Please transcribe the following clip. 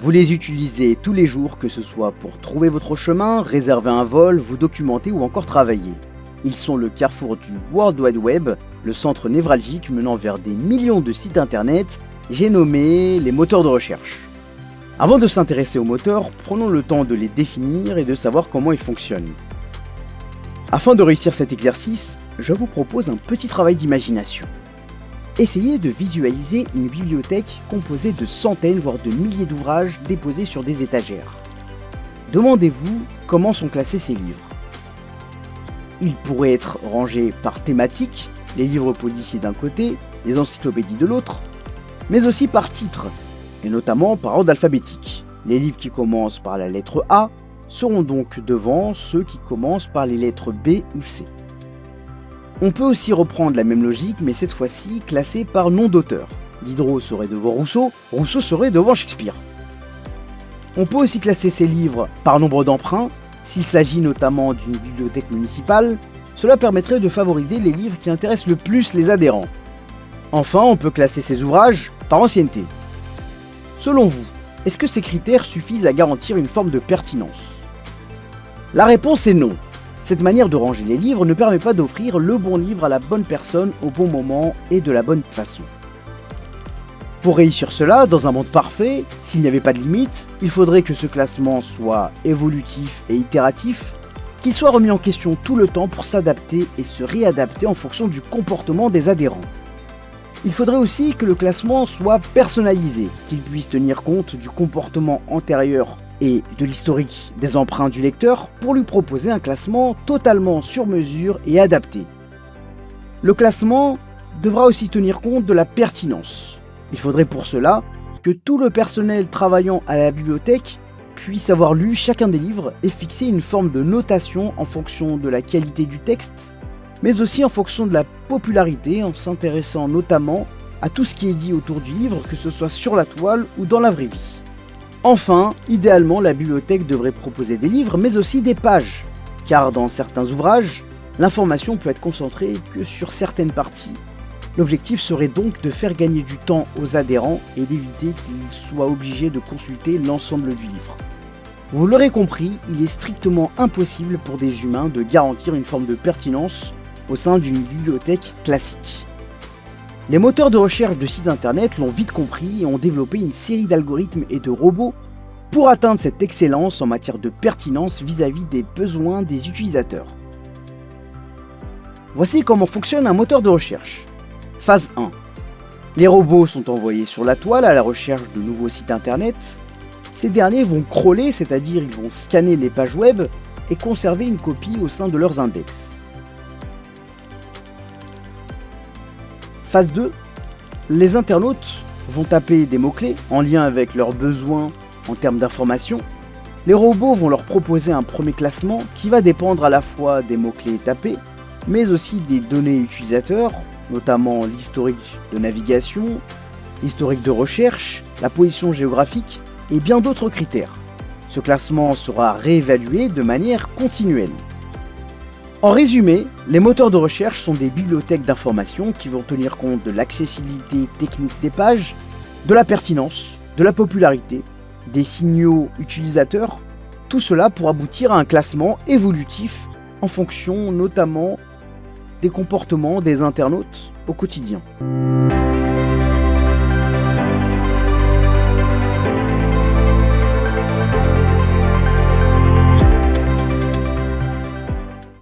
Vous les utilisez tous les jours, que ce soit pour trouver votre chemin, réserver un vol, vous documenter ou encore travailler. Ils sont le carrefour du World Wide Web, le centre névralgique menant vers des millions de sites internet, j'ai nommé les moteurs de recherche. Avant de s'intéresser aux moteurs, prenons le temps de les définir et de savoir comment ils fonctionnent. Afin de réussir cet exercice, je vous propose un petit travail d'imagination. Essayez de visualiser une bibliothèque composée de centaines voire de milliers d'ouvrages déposés sur des étagères. Demandez-vous comment sont classés ces livres. Ils pourraient être rangés par thématique, les livres policiers d'un côté, les encyclopédies de l'autre, mais aussi par titre, et notamment par ordre alphabétique. Les livres qui commencent par la lettre A seront donc devant ceux qui commencent par les lettres B ou C. On peut aussi reprendre la même logique, mais cette fois-ci classée par nom d'auteur. Diderot serait devant Rousseau, Rousseau serait devant Shakespeare. On peut aussi classer ces livres par nombre d'emprunts. S'il s'agit notamment d'une bibliothèque municipale, cela permettrait de favoriser les livres qui intéressent le plus les adhérents. Enfin, on peut classer ces ouvrages par ancienneté. Selon vous, est-ce que ces critères suffisent à garantir une forme de pertinence ? La réponse est non. Cette manière de ranger les livres ne permet pas d'offrir le bon livre à la bonne personne au bon moment et de la bonne façon. Pour réussir cela, dans un monde parfait, s'il n'y avait pas de limite, il faudrait que ce classement soit évolutif et itératif, qu'il soit remis en question tout le temps pour s'adapter et se réadapter en fonction du comportement des adhérents. Il faudrait aussi que le classement soit personnalisé, qu'il puisse tenir compte du comportement antérieur et de l'historique des emprunts du lecteur pour lui proposer un classement totalement sur mesure et adapté. Le classement devra aussi tenir compte de la pertinence. Il faudrait pour cela que tout le personnel travaillant à la bibliothèque puisse avoir lu chacun des livres et fixer une forme de notation en fonction de la qualité du texte, mais aussi en fonction de la popularité, en s'intéressant notamment à tout ce qui est dit autour du livre, que ce soit sur la toile ou dans la vraie vie. Enfin, idéalement, la bibliothèque devrait proposer des livres, mais aussi des pages, car dans certains ouvrages, l'information peut être concentrée que sur certaines parties. L'objectif serait donc de faire gagner du temps aux adhérents et d'éviter qu'ils soient obligés de consulter l'ensemble du livre. Vous l'aurez compris, il est strictement impossible pour des humains de garantir une forme de pertinence au sein d'une bibliothèque classique. Les moteurs de recherche de sites internet l'ont vite compris et ont développé une série d'algorithmes et de robots pour atteindre cette excellence en matière de pertinence vis-à-vis des besoins des utilisateurs. Voici comment fonctionne un moteur de recherche. Phase 1. Les robots sont envoyés sur la toile à la recherche de nouveaux sites internet. Ces derniers vont crawler, c'est-à-dire ils vont scanner les pages web et conserver une copie au sein de leurs index. Phase 2. Les internautes vont taper des mots-clés en lien avec leurs besoins en termes d'information. Les robots vont leur proposer un premier classement qui va dépendre à la fois des mots-clés tapés, mais aussi des données utilisateurs, notamment l'historique de navigation, l'historique de recherche, la position géographique et bien d'autres critères. Ce classement sera réévalué de manière continuelle. En résumé, les moteurs de recherche sont des bibliothèques d'information qui vont tenir compte de l'accessibilité technique des pages, de la pertinence, de la popularité, des signaux utilisateurs, tout cela pour aboutir à un classement évolutif en fonction notamment des comportements des internautes au quotidien.